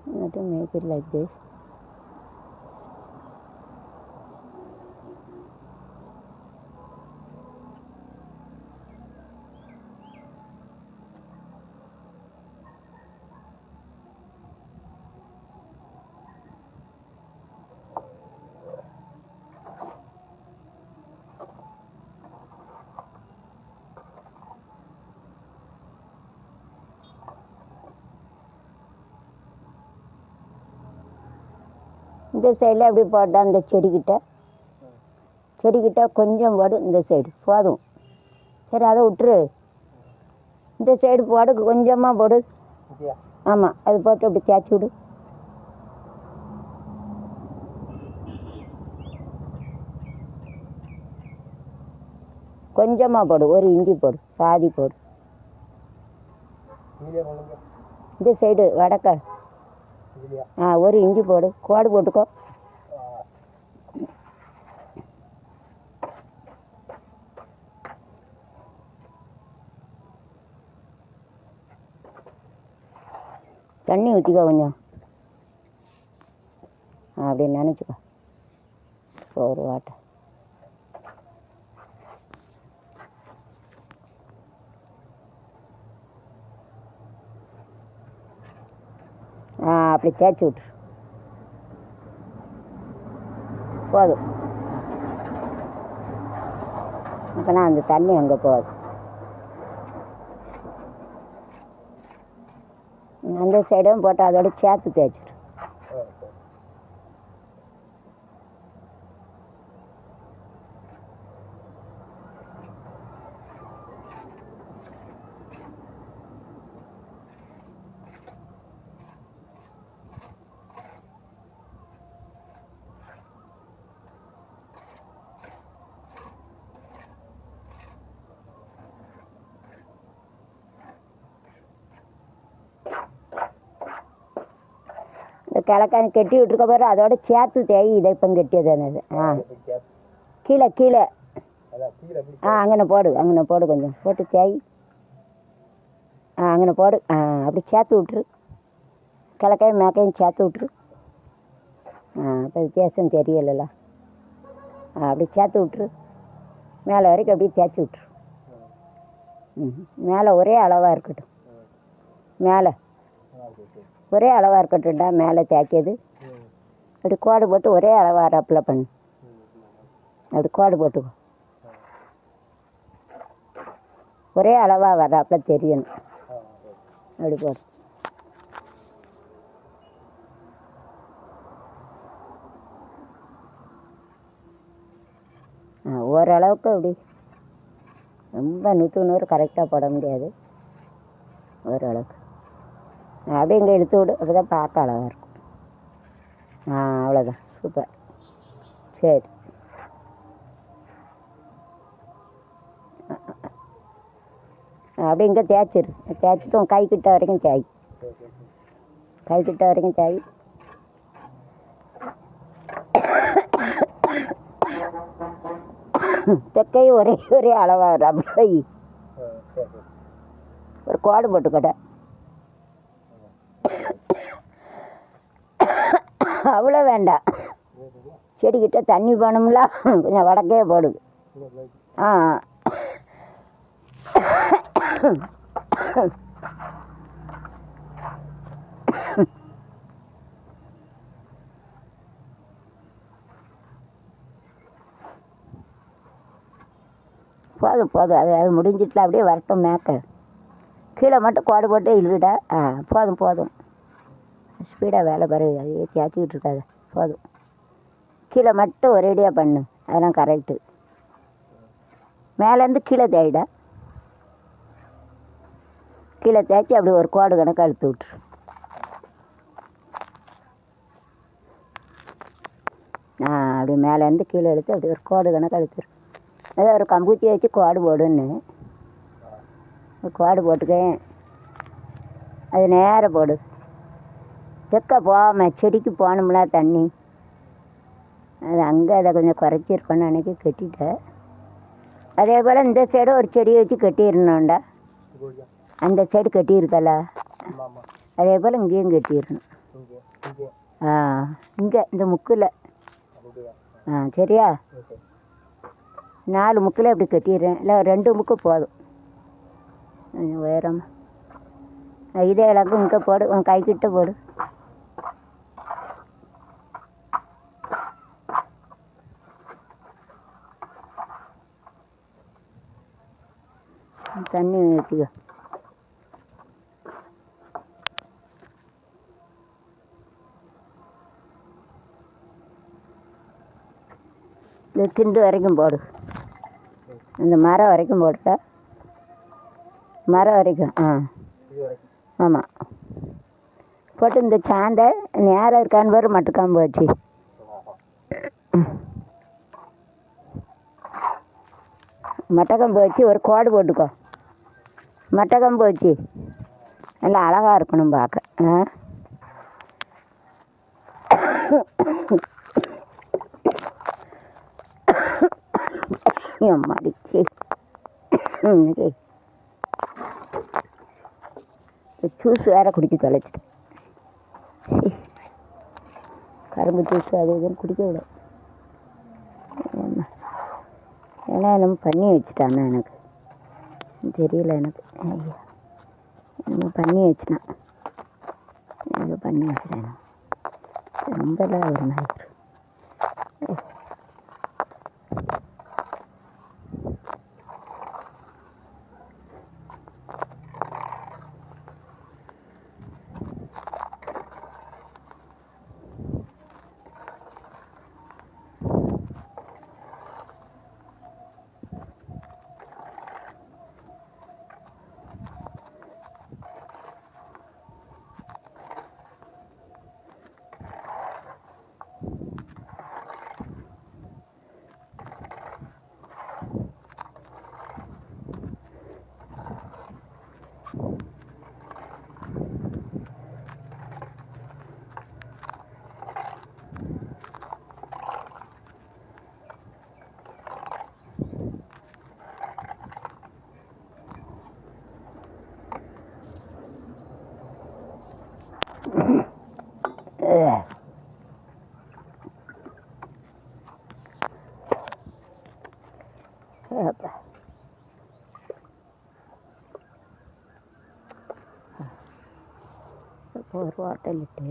Not to make it like this. இந்த சைடில் எப்படி போட்டால் அந்த செடிக்கிட்ட கொஞ்சம் போடு, இந்த சைடு போதும். சரி, அதை விட்டுரு. இந்த சைடு போடு, கொஞ்சமாக போடு. ஆமாம், அது போட்டு அப்படி தேய்ச்சி விடு. கொஞ்சமாக போடு, ஒரு இஞ்சி போடு, பாதி போடு. இந்த சைடு வடக்க ஒரு இஞ்சி போடு, கோடு போட்டுக்கோ. தண்ணி ஊற்றிக்கோ கொஞ்சம், அப்படி நினச்சிக்கோ. ஒரு வாட்டை அப்படி தேய்ச்சி விட்ரு. போதும். அப்போனா அந்த தண்ணி அங்கே போகுது. அந்த சைடும் போட்டு அதோட சேர்த்து தேய்ச்சிரு. கிழக்கான கெட்டி விட்டுருக்க பாரு, அதோட சேர்த்து தேய். இதை இப்போ கெட்டியது என்னது? கீழே கீழே அங்கே போடு கொஞ்சம் போட்டு தேய். அங்கே போடு. அப்படி சேர்த்து விட்ரு. கிழக்கையும் மேக்கையும் சேர்த்து விட்ரு. இப்போ வித்தியாசம் தெரியல. அப்படி சேர்த்து விட்ரு. மேலே வரைக்கும் அப்படியே தேய்ச்சி விட்ரு. மேலே ஒரே அளவாக இருக்கட்டும். மேலே ஒரே அளவாக இருக்கட்டும்டா. மேலே தேய்க்கிது அப்படி கோடு போட்டு ஒரே அளவாக அப்ளை பண்ணு. அப்படி கோடு போட்டுக்கோ. ஒரே அளவாக வர்றாப்புல தெரியணும். அப்படி போடு. ஓரளவுக்கு அப்படி ரொம்ப 100 கரெக்டாக போட முடியாது. ஓரளவுக்கு அப்படியே இங்கே இழுத்து விடு. அப்போ தான் பார்க்க அழகாக இருக்கும். அவ்வளோதான். சூப்பர். சரி, அப்படியே இங்கே தேய்ச்சிரு. தேய்ச்சிட்டு கை கிட்ட வரைக்கும் தேய். கை கிட்ட வரைக்கும் தேய். தெக்கையும் ஒரே அளவாக அப்படி ஒரு கோடு போட்டுக்கட்ட. அவ்வளோ வேண்டாம். செடிக்கிட்ட தண்ணி போகணும்ல, கொஞ்சம் வடக்கே போடுது. போதும். அது முடிஞ்சிட்டுல அப்படியே வரட்டும். மேக்க கீழே மட்டும் கோடு போட்டு இல்லைடா. போதும். ஸ்பீடாக வேலை பாரு. அதையே தேய்ச்சிக்கிட்டு இருக்காது. போதும். கீழே மட்டும் ஒரேடியாக பண்ணு. அதெல்லாம் கரெக்டு. மேலேருந்து கீழே தேய்டா. கீழே தேய்ச்சி அப்படி ஒரு கோடு கணக்கு அழுத்து விட்ரு. அப்படி மேலேருந்து கீழே எடுத்து அப்படி ஒரு கோடு கணக்கு அழுத்துரு. அதாவது ஒரு கம்பூச்சி வச்சு கோடு போடுன்னு கோடு போட்டுக்கேன். அது நேராக போடு. தெக்க போகாமல் செடிக்கு போகணும்ல தண்ணி. அது அங்கே அதை கொஞ்சம் குறைச்சிருக்கோன்னு அன்றைக்கி கட்டிட்டேன். அதே போல் இந்த சைடும் ஒரு செடியை வச்சு கட்டிடணும்டா. அந்த சைடு கட்டியிருக்கல, அதே போல் இங்கேயும் கட்டிடணும். ஆ இங்கே இந்த முக்கில் சரியா 4 முக்கில் அப்படி கட்டிடுறேன். இல்லை 2 முக்கு போதும். உயரம் இதே அளவுக்கு இங்கே போடு, உன் கைக்கிட்ட போடு. தண்ணி ஊற்றிக்கோ. இந்த திண்டு வரைக்கும் போடு. இந்த மரம் வரைக்கும் போடுற. மரம் வரைக்கும் ஆமாம் போட்டு இந்த சாந்தை நேரம் இருக்கான்னு பாரு. மட்டுக்காம்பு வச்சு மட்டக்கம்பு வச்சு ஒரு கோடு போட்டுக்கோ. மட்டக்கம்பு வச்சு நல்லா அழகாக இருக்கணும் பார்க்க. மடிச்சு இன்னைக்கு ஜூஸ் வேற குடிக்க தொலைச்சிட்டு. கரும்பு ஜூஸ் அது இதுன்னு குடிக்க விட. ஏன்னா நம்ம பண்ணி வச்சுட்டானா எனக்கு தெரியல. எனக்கு ஐயா நம்ம பண்ணி வச்சுட்டான். ஏதோ பண்ணி வச்சுட்டேன். ரொம்பலாம் ஒரு நாள் ஒரு ஹோட்டல் இட்டு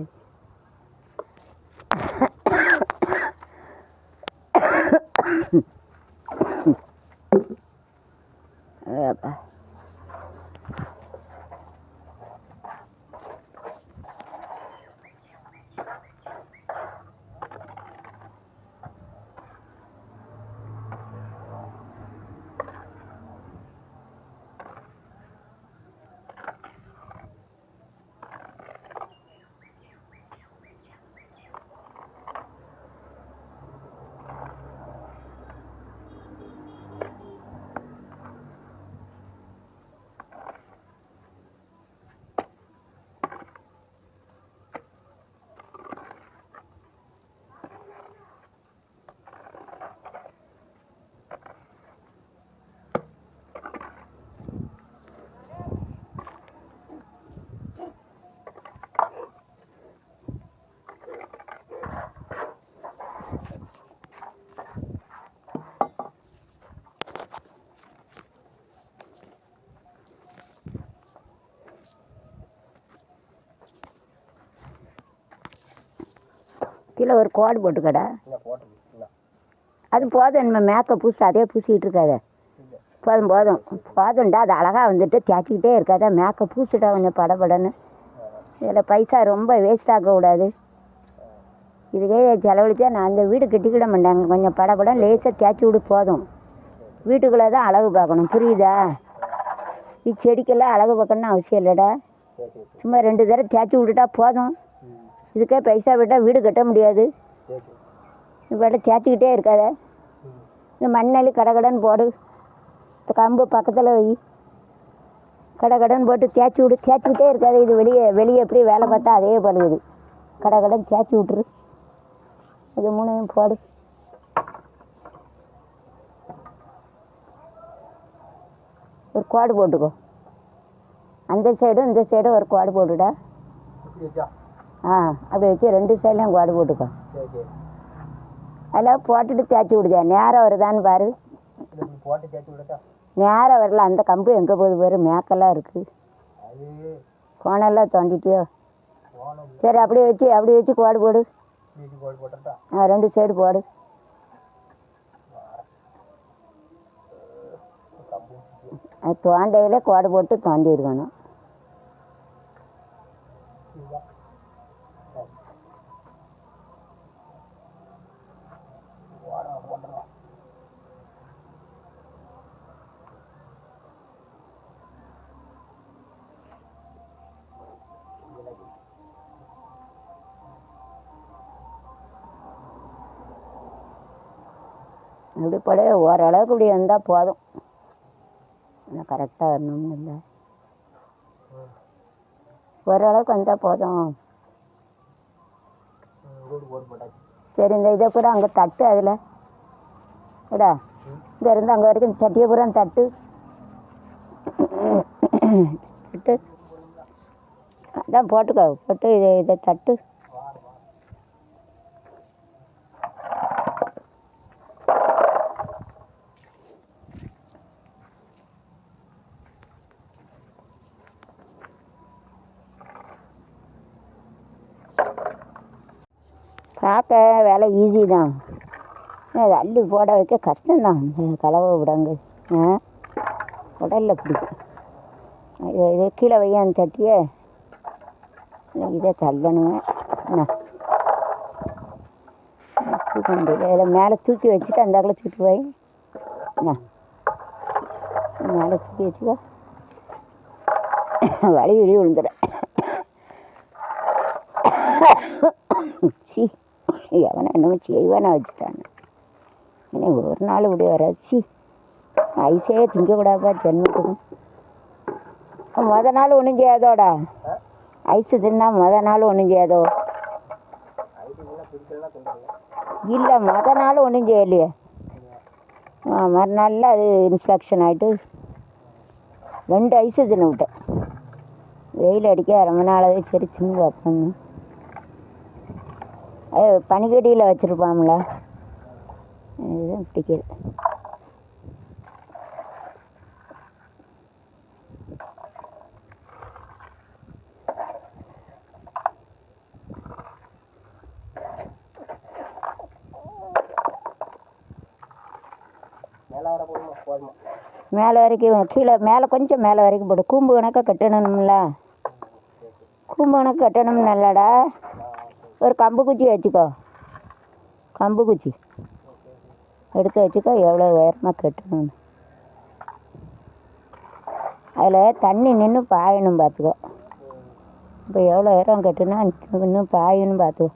கீழே ஒரு கோடு போட்டுக்கடா. அது போதும். நம்ம மேக்கப் பூசி அதே பூசிக்கிட்டு இருக்காத. போதும் போதும் போதும்டா. அது அழகாக வந்துட்டு தேய்ச்சிக்கிட்டே இருக்காத. மேக்கப் பூசிட்டா கொஞ்சம் படப்படன்னு. இதில் பைசா ரொம்ப வேஸ்ட் ஆகக்கூடாது. இதுக்கே செலவழிச்சா நான் அந்த வீடு கட்டிக்கிட மாட்டாங்க. கொஞ்சம் படப்படம் லேசாக தேய்ச்சி விடு போதும். வீட்டுக்குள்ளே தான் அழகு பார்க்கணும், புரியுதா? செடிக்கெல்லாம் அழகு பார்க்கணுன்னு அவசியம் இல்லைடா. சும்மா 2 தடவை தேய்ச்சி விட்டுட்டா போதும். இதுக்கே பைசா விட்டால் வீடு கட்ட முடியாது. இப்போ தேய்ச்சிக்கிட்டே இருக்காத. இந்த மண்ணள்ளி கடகடன்னு போடு. இந்த கம்பு பக்கத்தில் வை. கடகடன்னு போட்டு தேய்ச்சி விடு. தேய்ச்சிக்கிட்டே இருக்காது. இது வெளியே எப்படி வேலை பார்த்தா அதே படுகுது. கடகடன் தேய்ச்சி விட்டுரு. இது 3 போடு. ஒரு கோடு போட்டுக்கோ. அந்த சைடும் இந்த சைடும் ஒரு கோடு போட்டுடா. அப்படி வச்சு 2 சைட்லையும் கோடு போட்டுக்கோ. அதெல்லாம் போட்டுட்டு தேய்ச்சி விடுதா, நேரம் வருதான்னு பாரு. போட்டு தேய்ச்சி விடட்டா? நேரம் வரல. அந்த கம்பு எங்கே போகுது பாரு, மேக்கெல்லாம் இருக்குது. கோணெல்லாம் தோண்டிட்டியோ? சரி, அப்படியே வச்சு கோடு போடு. 2 சைடு போடு. அது தோண்டையிலே கோடு போட்டு தோண்டி இருக்கணும். இப்படி போட ஓரளவுக்கு இப்படி வந்தால் போதும். ஆனால் கரெக்டாக வரணும்னு இல்லை, ஓரளவுக்கு வந்தால் போதும். சரி, இந்த இதை பூரா அங்கே தட்டு. அதில் இடா, இங்கே இருந்து அங்கே வரைக்கும் சட்டியை பூரா தட்டு. அதான் போட்டுக்கோ. போட்டு இதை தட்டு. பார்க்க வேலை ஈஸி தான், அது அள்ளி போட வைக்க கஷ்டம்தான். கலவை விடாங்க உடலில் பிடிக்கும். இது கீழே வைய அந்த சட்டியை. இதை தள்ளணுங்க. இதை மேலே தூக்கி வச்சுட்டு அந்தாக்கில் சுட்டு போய் மேலே தூக்கி வச்சுக்கோ. வலி விழுந்துடும். எவனை என்னமோ செய்வானா வச்சுட்டாங்க. இன்னும் ஒரு நாள் இப்படி வராச்சு. ஐஸே திங்கக்கூடாப்பா ஜென்மத்துக்கு. நாள் ஒன்றும் செய்யாதோடா. ஐஸு தின்னா நாள் ஒன்றும் செய்யாதோ? இல்லை, நாள் ஒன்றும் செய்யலையே. மறுநாளில் அது இன்ஃபெக்ஷன் ஆகிட்டு 2 ஐஸு தின்னு விட்டேன். வெயில் அடிக்க ரொம்ப நாளாகவே சரி தின்னு வைப்போங்க. அது பனிக்கட்டியில் வச்சுருப்பாங்கள, இதுதான் பிடிக்குது. மேலே வரைக்கும் கீழே மேலே கொஞ்சம் மேலே வரைக்கும் போடு. கூம்பு கணக்காக கட்டணும்ல. கூம்பு கணக்கு கட்டணும் நல்லாடா. ஒரு கம்பு குச்சி வச்சுக்கோ. கம்பு குச்சி எடுத்து வச்சுக்கோ. எவ்வளோ உயரமாக கட்டணும். அதில் தண்ணி நின்று பாயணும் பார்த்துக்கோ. இப்போ எவ்வளோ உயரம் கட்டுனா இன்னும் பாயணும் பார்த்துக்கோ.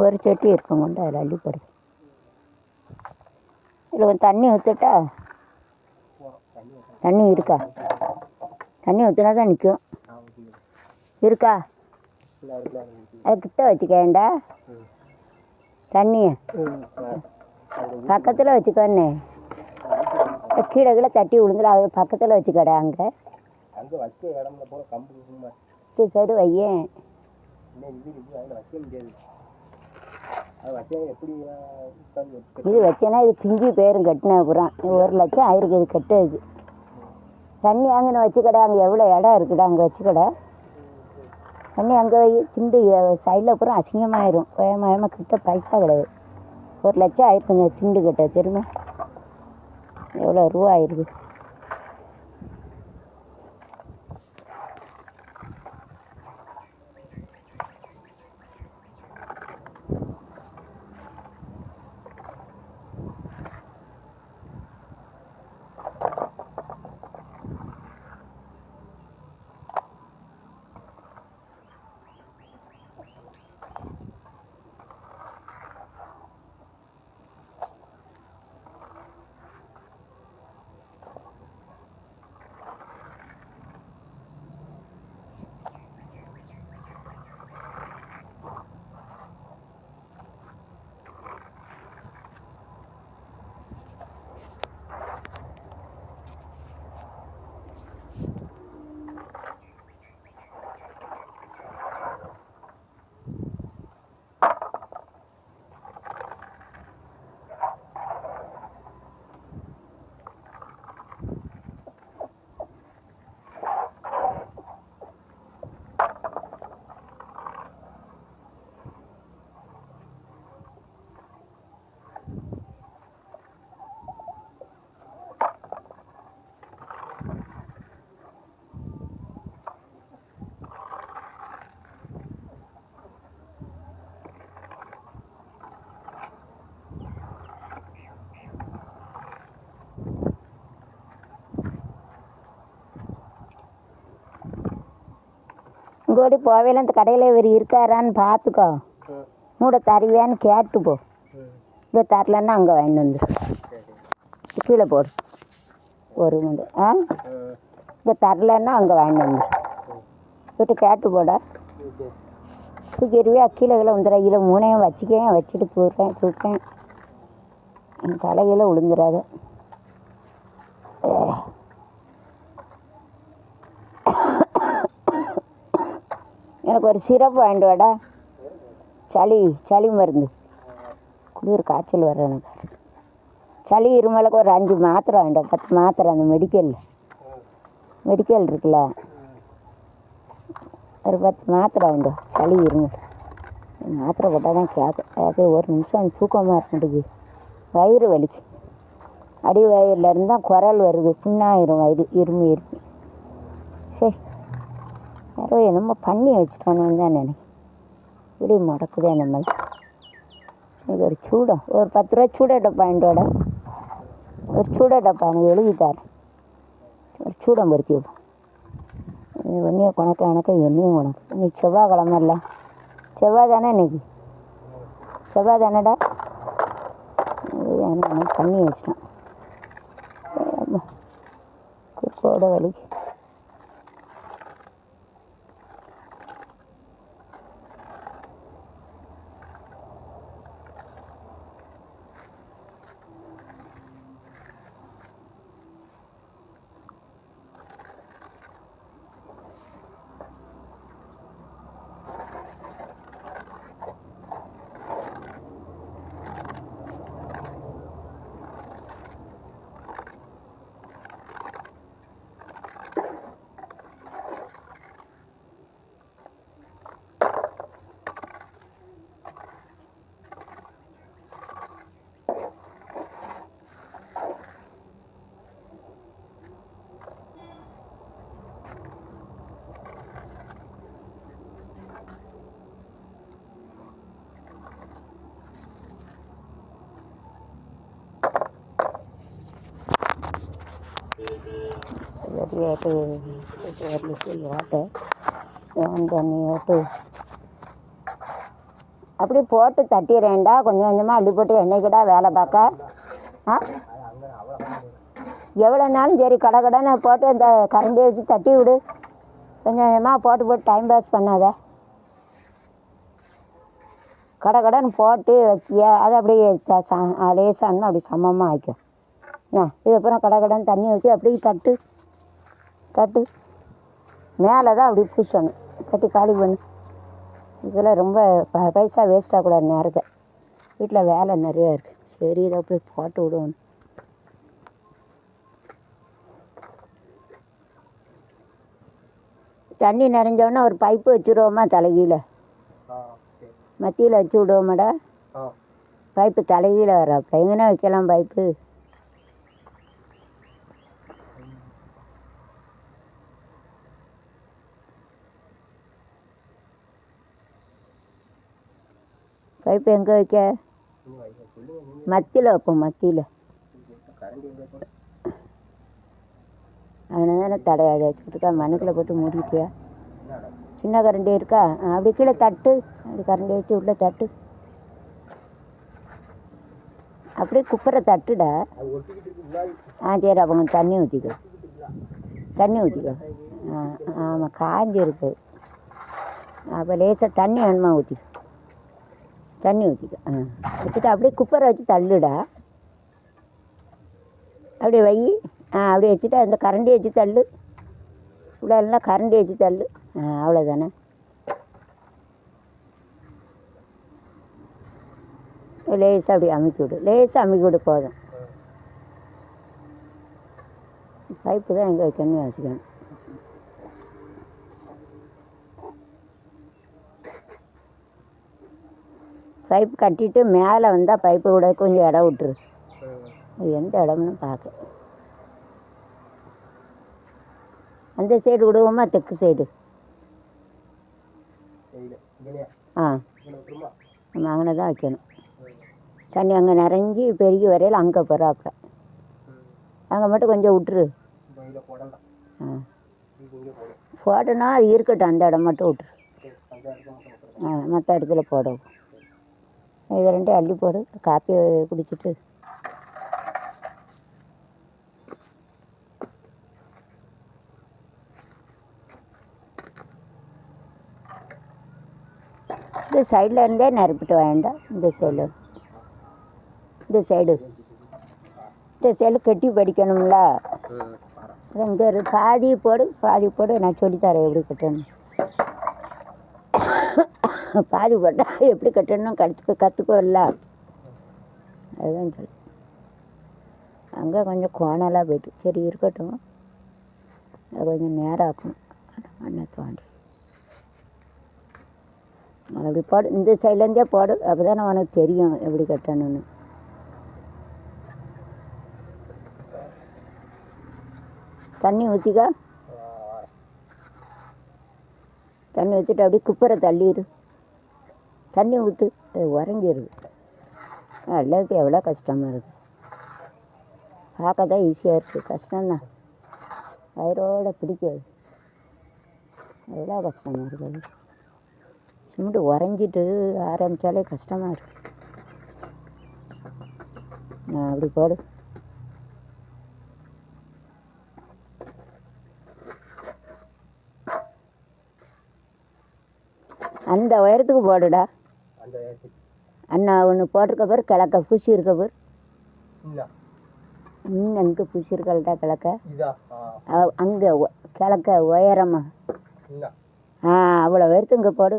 ஒரு சட்டி இருக்கும் கொண்டு அதில் அள்ளிப்படுது. இதில் கொஞ்சம் தண்ணி ஊற்றுட்டா. தண்ணி இருக்கா? தண்ணி ஊற்றினா தான் நிற்கும். இருக்கா? அது கிட்ட வச்சுக்கேன்டா. தண்ணியை பக்கத்தில் வச்சுக்கோன்னு. கீழே கீழே தட்டி விழுந்துடும். அது பக்கத்தில் வச்சுக்கடா. அங்கே சைடு வையேன். இது வச்சேன்னா இது பிஞ்சு பேரும் கட்டின அப்புறம் 1 லட்சம் ஆயிருக்கு இது கட்டுறது. தண்ணி அங்கே வச்சுக்கடா. அங்கே எவ்வளோ இடம் இருக்குடா, அங்கே வச்சுக்கடா. தண்ணி அங்கே வை. திண்டு சைடில் அப்புறம் அசிங்கமாயிரும். வேகமாக கிட்ட பைசா கிடையாது. 1 லட்சம் ஆயிருக்குங்க திண்டு கட்ட. தெரியுமா எவ்வளோ ரூபா ஆயிருக்கு? இங்கோடி போவையில இந்த கடையில் இவர் இருக்காரான்னு பார்த்துக்கோ. மூட தருவியான்னு கேட்டு போ. இங்கே தரலன்னா அங்கே வாங்கிட்டு வந்துடும். கீழே போடு ஒரு மூடு. இங்கே தரலன்னா அங்கே வாங்கிட்டு வந்துடும். விட்டு கேட்டு போட தூக்கிடுவியா கீழே விழுந்துடும். இதில் மூணையும் வச்சுக்கேன் வச்சுட்டு தூக்கேன் என் தலையில் விழுந்துடாத. எனக்கு ஒரு சிரப்பு வாங்கிட்டு வாடா. சளி மருந்து குளிர் காய்ச்சல் வர எனக்கு. சளி இருமலுக்கு ஒரு 5 மாத்திரை வாங்கிட்டு 10 மாத்திரை அந்த மெடிக்கல் இருக்குல்ல, ஒரு 10 மாத்திரை வாங்கிட்டு சளி இருமல். மாத்திரை போட்டால் தான் கேட்கும். அது ஒரு நிமிஷம் தூக்கமாக இருந்துருக்கு. வயிறு வலிக்கு அடி வயிறில் இருந்தால் குரல் வருது. புண்ணாயிரும் வயிறு இருமி. சரி யாரோ என்னமோ பண்ணி வச்சுட்டானு தான் நினைக்கிறேன். இப்படி முடக்குதே நம்மள. எனக்கு ஒரு சூடம் ஒரு 10 ரூபா சூட டப்பா வாங்கிட்டோட. ஒரு சூட டப்பா எனக்கு எழுதித்தார். ஒரு சூடம் பருத்தி விடும். வெண்ணியை கணக்கு எண்ணெயும் கணக்கு. இன்னைக்கு செவ்வாய்க்கிழமை இல்லை, செவ்வாய் தானே இன்னைக்கு? செவ்வாய் தானேடா? என்ன பண்ணி வச்சிட்டான். குறுக்கோட வலி. அப்படி போட்டு தட்டிடுறேன்டா. கொஞ்சம் கொஞ்சமாக அள்ளி போட்டு என்னைக்கிடா வேலை பார்க்க? எவ்வளோ நாளும் சரி கடை போட்டு இந்த கரண்டியை வச்சு தட்டி விடு. கொஞ்சம் கொஞ்சமாக போட்டு டைம் பாஸ் பண்ணாத. கடைன்னு போட்டு வச்சிய அது அப்படியே லேசான்னு அப்படி சமமாக ஆயிக்கும். இதுக்கப்புறம் கடைன்னு தண்ணி ஊற்றி அப்படியே தட்டு மேலே தான் அப்படி பூசணும். தட்டி காலி பண்ணு. இதெல்லாம் ரொம்ப பைசா வேஸ்ட் ஆகக்கூடாது நேரத்தை. வீட்டில் வேலை நிறையா இருக்குது. சரி இதை அப்படி போட்டு விடுவோம். தண்ணி நிறைஞ்சோடனே ஒரு பைப்பு வச்சுருவோமா தலைகீழ மத்தியில் வச்சு விடுவோமாடா. பைப்பு தலைகீழ வராப்ப எங்கன்னா வைக்கலாம் பைப்பு. பைப்பு எங்கே வைக்க? மத்தியில் வைப்போம். மத்தியில் அதனால தானே தடையாக வச்சுக்கிட்டுக்கா. மண்ணுக்குள்ளே போட்டு மூடிட்டியா? சின்ன கரண்டி இருக்கா? அப்படி கீழே தட்டு. அப்படி கரண்டி வச்சு உள்ளே தட்டு. அப்படியே குப்பரை தட்டுடா. சரி அவங்க தண்ணி ஊற்றிக்கோ. ஆமாம் காஞ்சிருக்கு. அப்போ லேசாக தண்ணி வேணுமா ஊற்றிக்கோ. வச்சுட்டு அப்படியே குப்பரை வச்சு தள்ளுடா. அப்படியே வை. அப்படியே வச்சுட்டு அந்த கரண்டி வச்சு தள்ளு. உள்ளெல்லாம் கரண்டி வச்சு தள்ளு. அவ்வளோதானே. லேசாக அப்படி அமுக்கி விடு போதும். பைப்பு தான் எங்கே வைக்கணும்னு யோசிக்கணும். பைப்பு கட்டிட்டு மேலே வந்தால் பைப்பு கூட கொஞ்சம் இடம் விட்டுரு. எந்த இடம்னு பார்க்க. அந்த சைடு விடுவோமா தெற்கு சைடு? நம்ம அங்கே தான் வைக்கணும். தண்ணி அங்கே நிறைஞ்சி பெருகி வரையில் அங்கே போகிறாப்புல. அங்கே மட்டும் கொஞ்சம் விட்டுரு. போட்டோன்னா அது இருக்கட்டும், அந்த இடம் மட்டும் விட்டுரு. அந்த இடத்துல மட்டும் விட்டுருங்க. மற்ற இடத்துல போடும். இது ரெண்டும் அள்ளி போடு, காப்பி குடிச்சிட்டு. இந்த சைடில் இருந்தே நிரப்பிட்டு வேண்டாம். இந்த சைடு இந்த சைடு கட்டி படிக்கணும்ல. இங்கே பாதி போடு, நான் சொல்லித்தரேன் எப்படி கட்டணும். பாதி போட்டால் எப்படி கட்டணும் கற்றுக்கோல்ல. அதுதான் சொல்லு. அங்கே கொஞ்சம் கோணலாக போயிட்டு, சரி இருக்கட்டும். அது கொஞ்சம் நேரம் ஆக்கணும். மண்ணை தோண்டி அப்படி போடு, இந்த சைட்லேருந்தே போடு. அப்போ தானே உனக்கு தெரியும் எப்படி கட்டணும்னு. தண்ணி ஊற்றிக்க. தண்ணி ஊற்றிட்டு அப்படியே குப்பரை தள்ளிடு. தண்ணி ஊற்று, உறங்கிடுது. எல்லாத்துக்கும் எவ்வளோ கஷ்டமாக இருக்குது. பார்க்க தான் ஈஸியாக இருக்குது, கஷ்டம்தான். வயிறோட பிடிக்காது. எவ்வளோ கஷ்டமாக இருக்குது. சிமெண்ட் உறைஞ்சிட்டு ஆரம்பித்தாலே கஷ்டமாக இருக்குது. அப்படி போடு. அந்த உயரத்துக்கு போடுடா. அண்ணா ஒன்று போட்டிருக்க பேர் கிழக்க பூசி இருக்க பேர். அங்கே பூசி இருக்கலடா கிழக்க. அங்கே கிழக்க உயரமா. அவ்வளோ உயரத்து இங்கே போடு.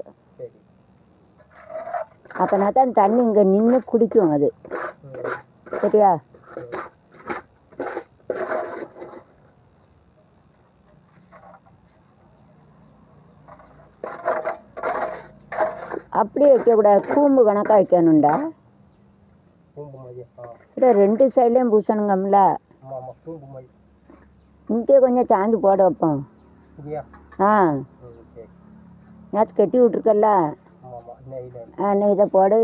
அப்போனா தான் தண்ணி இங்கே நின்று குடிக்கும் அது. சரியா? அப்படியே வைக்கக்கூடாது, கூம்பு கணக்காக வைக்கணும்டா. இல்லை, ரெண்டு சைட்லேயும் பூசணுங்கம்ல. இங்கே கொஞ்சம் சாந்து போட வைப்போம். நேற்று கட்டி விட்ருக்கல்ல. இன்னும் இதை போடு.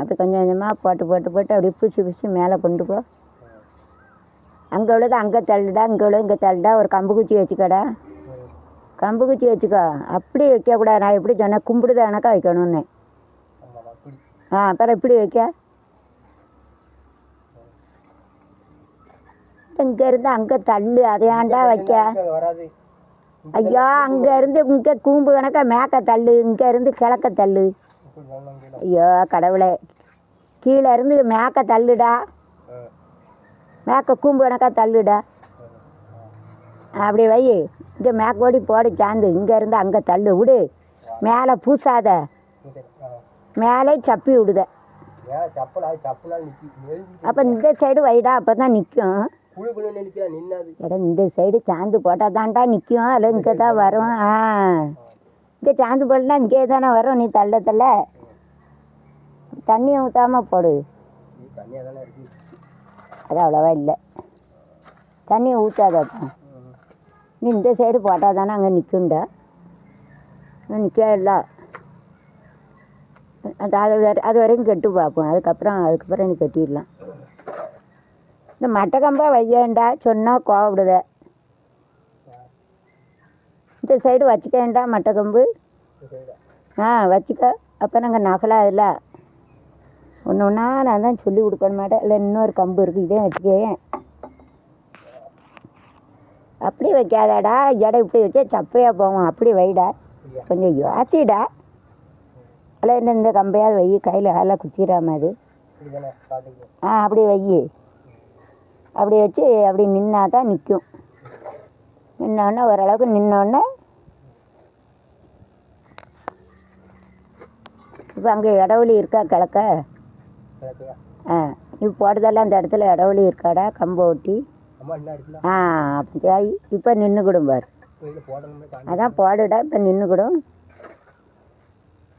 அப்படி கொஞ்சம் கொஞ்சமாக போட்டு அப்படியே பூசி மேலே கொண்டு போ. அங்கே உள்ளது அங்கே தள்ளுடா, இங்கே உள்ளது இங்கே தள்ளுடா. ஒரு கம்பு குச்சி வச்சுக்கடா. கம்பு குச்சி வச்சுக்கோ. அப்படி வைக்கக்கூடாது. நான் எப்படி சொன்னேன், கும்பிடுத கணக்கா வைக்கணும்னு. அப்புறம் இப்படி வைக்க. இங்கேருந்து அங்கே தள்ளு. அதையாண்டா வைக்க. ஐயா, அங்கேருந்து இங்கே கூம்பு கணக்கா மேக்க தள்ளு. இங்கேருந்து கிழக்க தள்ளு. ஐயோ கடவுளே, கீழே இருந்து மேக்க தள்ளுடா. மேக்க கூம்பு கணக்கா தள்ளுடா. அப்படி வை. இங்கே மேக்கோடி போடு சாந்து. இங்கேருந்து அங்கே தள்ளு விடு. மேலே பூசாத, மேலே சப்பி விடுத. அப்போ இந்த சைடு வைடா, அப்போ தான் நிற்கும். இடம் இந்த சைடு சாந்து போட்டால் தான்டா நிற்கும். அதில் இங்கே தான் வரும். இங்கே சாந்து போடலாம், இங்கே தானே வரும். நீ தள்ள தண்ணியை ஊற்றாமல் போடு. அது அவ்வளோவா இல்லை, தண்ணியை ஊற்றாதப்பா. நீ இந்த சைடு போட்டால் தானே அங்கே நிற்கும்டா. நிற்கல. அது வரைக்கும் கெட்டு பார்ப்போம். அதுக்கப்புறம் நீ கட்டிடலாம். இந்த மட்டை கம்பா வையேண்டா சொன்னால் கோவப்படுத. இந்த சைடு வச்சுக்கேண்டா மட்டை கம்பு. வச்சுக்க. அப்போ நாங்கள் நகலாதில்ல. ஒன்று ஒன்றா நான் தான் சொல்லி கொடுக்கணும் மாட்டேன். இல்லை இன்னொரு கம்பு இருக்குது, இதே வச்சுக்கேன். அப்படி வைக்காதாடா. இடம் இப்படி வச்சா சப்பையாக போவோம். அப்படி வைடா, கொஞ்சம் யோசிடா. இல்லை இந்த கம்பையாவது வை, கையில் காலில் குத்திடாம. அது அப்படி வை. அப்படி வச்சு அப்படி நின்னா தான் நிற்கும். நின்னோடனே ஓரளவுக்கு நின்னோடனே இப்போ அங்கே இடவெளி இருக்கா கிழக்க? இப்போ போட்டதெல்லாம் அந்த இடத்துல இடவெளி இருக்காடா, கம்பை ஒட்டி. அப்படியா? இப்போ நின்றுக்கிடும் பாரு. அதான் போடுடா. இப்போ நின்றுக்கிடும்.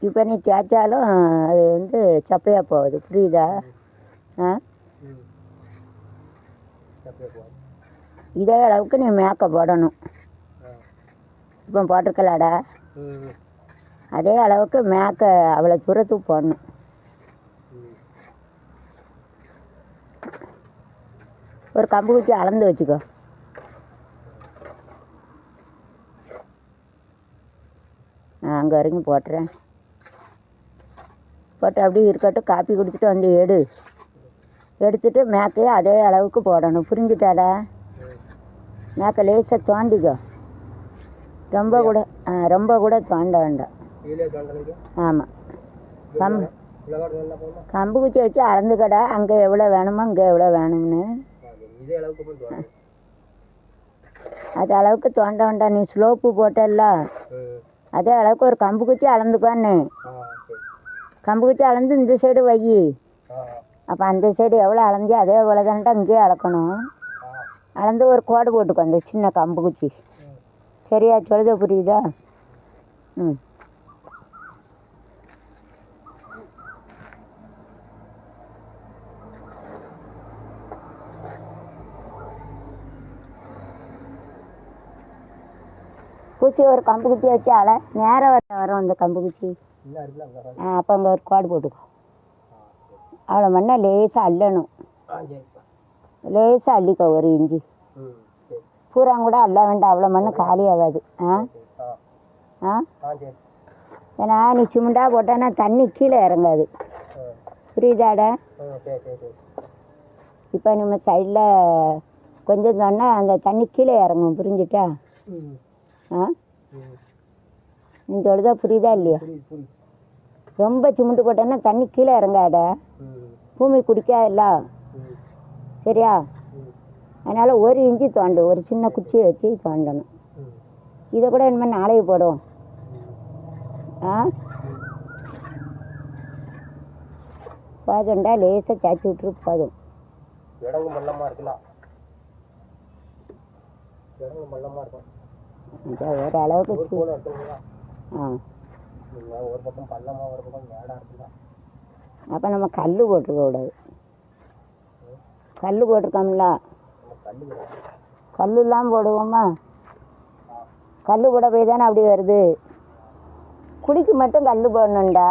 இப்போ நீ தேய்ச்சாலும் அது வந்து சப்பையாக போகுது. புரியுதா? இதே அளவுக்கு நீ மேக்க போடணும். இப்போ போட்டிருக்கலாடா, அதே அளவுக்கு மேக்க அவ்வளோ தூரத்துக்கு போடணும். ஒரு கம்பு குச்சி அளந்து வச்சுக்கோ. அங்கே வரைக்கும் போட்டுறேன். போட்டு அப்படியே இருக்கட்டும். காப்பி குடிச்சிட்டு வந்து எடுத்துட்டு மேக்கையே அதே அளவுக்கு போடணும். புரிஞ்சுட்டாடா? மேக்கை லேசாக தோண்டிக்கோ. ரொம்ப கூட தோண்ட வேண்டாம். ஆமாம். கம்பு குச்சி வச்சு அளந்துக்கடா. அங்கே எவ்வளோ வேணுமோ இங்கே எவ்வளோ வேணும்னு அது அளவுக்கு தோண்ட வேண்டாம். நீ ஸ்லோப்பு போட்டல்ல, அதே அளவுக்கு ஒரு கம்பு குச்சி அளந்துக்கோன்னு. கம்பு குச்சி அளந்து இந்த சைடு வை. அப்போ அந்த சைடு எவ்வளோ அளந்தியோ அதே போல தான்டா இங்கேயே அளக்கணும். அளந்து ஒரு கோடு போட்டுக்கோ அந்த சின்ன கம்பு குச்சி. சரியா? சொல்லுத புரியுதா? ம். குச்சி ஒரு கம்பு குச்சி வச்சு நேரம் வரும் அந்த கம்பு குச்சி. அப்போ அங்கே ஒரு கோடு போட்டுக்கோ. அவ்வளோ மண்ணை லேசாக அள்ளணும். லேசாக அள்ளிக்கோ. ஒரு இஞ்சி பூரா கூட அள்ள வேண்டாம். அவ்வளோ மண் காலி ஆகாது. ஏன்னா நீ சிமெண்டா போட்டேன்னா தண்ணி கீழே இறங்காது. புரியுதாடா? இப்போ நம்ம சைடில் கொஞ்சம் சொன்னால் அந்த தண்ணி கீழே இறங்கும். புரிஞ்சுட்டா? நீ சொல்லுதா புரியுதா இல்லையா? ரொம்ப சிமெண்ட் போட்டேன்னா தண்ணி கீழே இறங்காடா. பூமி குடிக்காதுல்ல. சரியா? அதனால் ஒரு இஞ்சி தோண்டு. ஒரு சின்ன குச்சியை வச்சு தோண்டணும். இதை கூட இனிமேல் நாளைக்கு போடுவோம். போதும்டா. லேசாக தேய்ச்சி விட்டுரு. போதும். ஒரு அளவுக்கு. அப்போ நம்ம கல் போட்டுருக்க கூடாது. கல் போட்டிருக்கோம்ல, கல் இல்லாமல் போடுவோமா? கல் போட போய் தானே அப்படி வருது. குழிக்கு மட்டும் கல் போடணும்டா.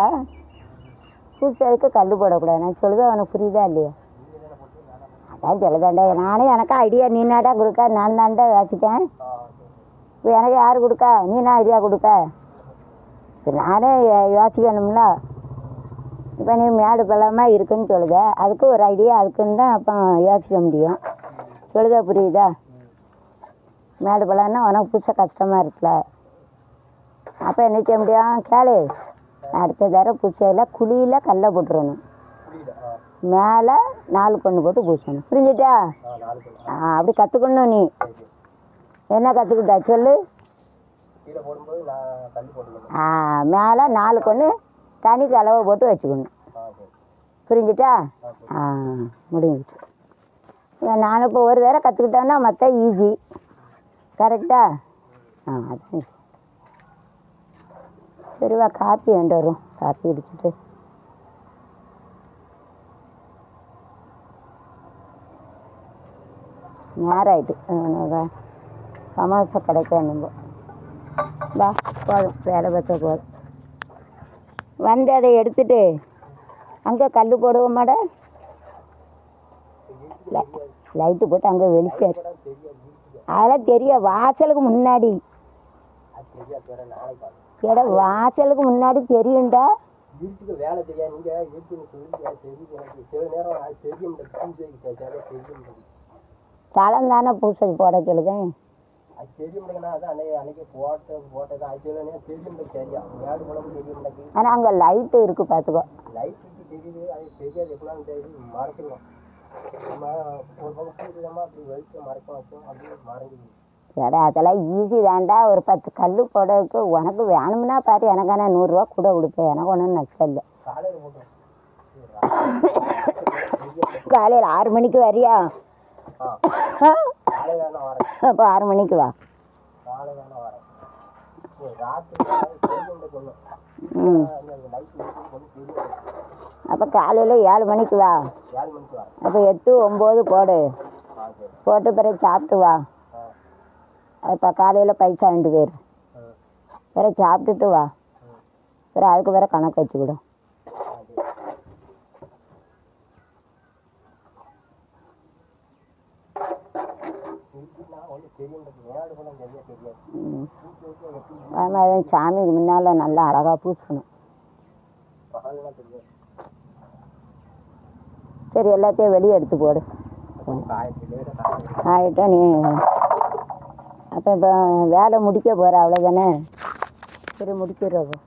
பூசதுக்கு கல் போடக்கூடாது. நான் சொல்லுதா உனக்கு புரியுதா இல்லையா? அதான் சொல்லுதாண்டா. நானே எனக்கு ஐடியா நீ நாடா கொடுக்க. நான் தாண்டா யோசிக்கேன். இப்போ எனக்கு யார் கொடுக்க? நீனா ஐடியா கொடுக்க. இப்போ நானே யோசிக்கணும்ல. இப்போ நீ மேடு பள்ளமாக இருக்குன்னு சொல்லுத. அதுக்கு ஒரு ஐடியா அதுக்குன்னு தான் அப்போ யோசிக்க முடியும். சொல்லுதா புரியுதா? மேடு பள்ளம்னா உனக்கு புதுசாக கஷ்டமாக இருக்குல்ல. அப்போ என்ன செய்ய முடியும்? கேளு. அடுத்த தடவை பூசையில் குழியில் கல்லை போட்டுருணும். மேலே 4 கன்று போட்டு பூசணும். புரிஞ்சுட்டா? அப்படி கற்றுக்கணும். நீ என்ன கற்றுக்கிட்டா சொல்லு. மேலே 4 கன்று தனி கலவை போட்டு வச்சுக்கணும். புரிஞ்சுட்டா? முடிஞ்சிட்டு. நான் இப்போ ஒரு தடவை கற்றுக்கிட்டேன்னா மற்ற ஈஸி. கரெக்டா? அதான். சரிவா. காப்பி வேண்டு வரும். காப்பி குடிச்சிட்டு நேரம் ஆகிட்டு. சமோசா கிடைக்கணும். போதும். வேலை பார்த்தா போதும். வந்து அதை எடுத்துட்டு அங்கே கல் போடுவோமாட. லைட்டு போட்டு அங்கே வெளிச்சார். அதெல்லாம் தெரியும். வாசலுக்கு முன்னாடி வாசலுக்கு முன்னாடி தெரியும்டா. தளம் தானே பூசை போட சொல்லுதேன். ஆனால் அங்கே லைட்டு இருக்குது பார்த்துக்கோ. எடா அதெல்லாம் ஈஸி தான்டா. ஒரு 10 கல் போடுறதுக்கு உனக்கு வேணும்னா பாரு. எனக்கான 100 ரூபா கூட கொடுப்பேன். எனக்கு ஒன்றும் நஷ்டம் இல்லை. காலையில் 6 மணிக்கு வரியா? அப்போ 6 மணிக்கு வா. அப்போ காலையில் 7 மணிக்கு வா. அப்போ 8, 9 போடு. போட்டு பிறகு சாப்பிட்டு வா. இப்போ காலையில் பைசா 2 பேர் பிறகு சாப்பிட்டுட்டு வா. பிறகு அதுக்கு பிறகு கணக்கு வச்சுக்கிடும். நான் ஒன்றும் தெரியும் ஏடு கூட சரியாக தெரியாது. ம். அதனால் சாமிக்கு முன்னால் நல்லா அழகாக பூசணும். பகல்லாம் தெரியாது. சரி, எல்லாத்தையும் வெளியே எடுத்து போடு. ஆகிட்டா நீ அப்போ இப்போ வேலை முடிக்க போகிற அவ்வளோதானே. சரி, முடிக்கிறப்போ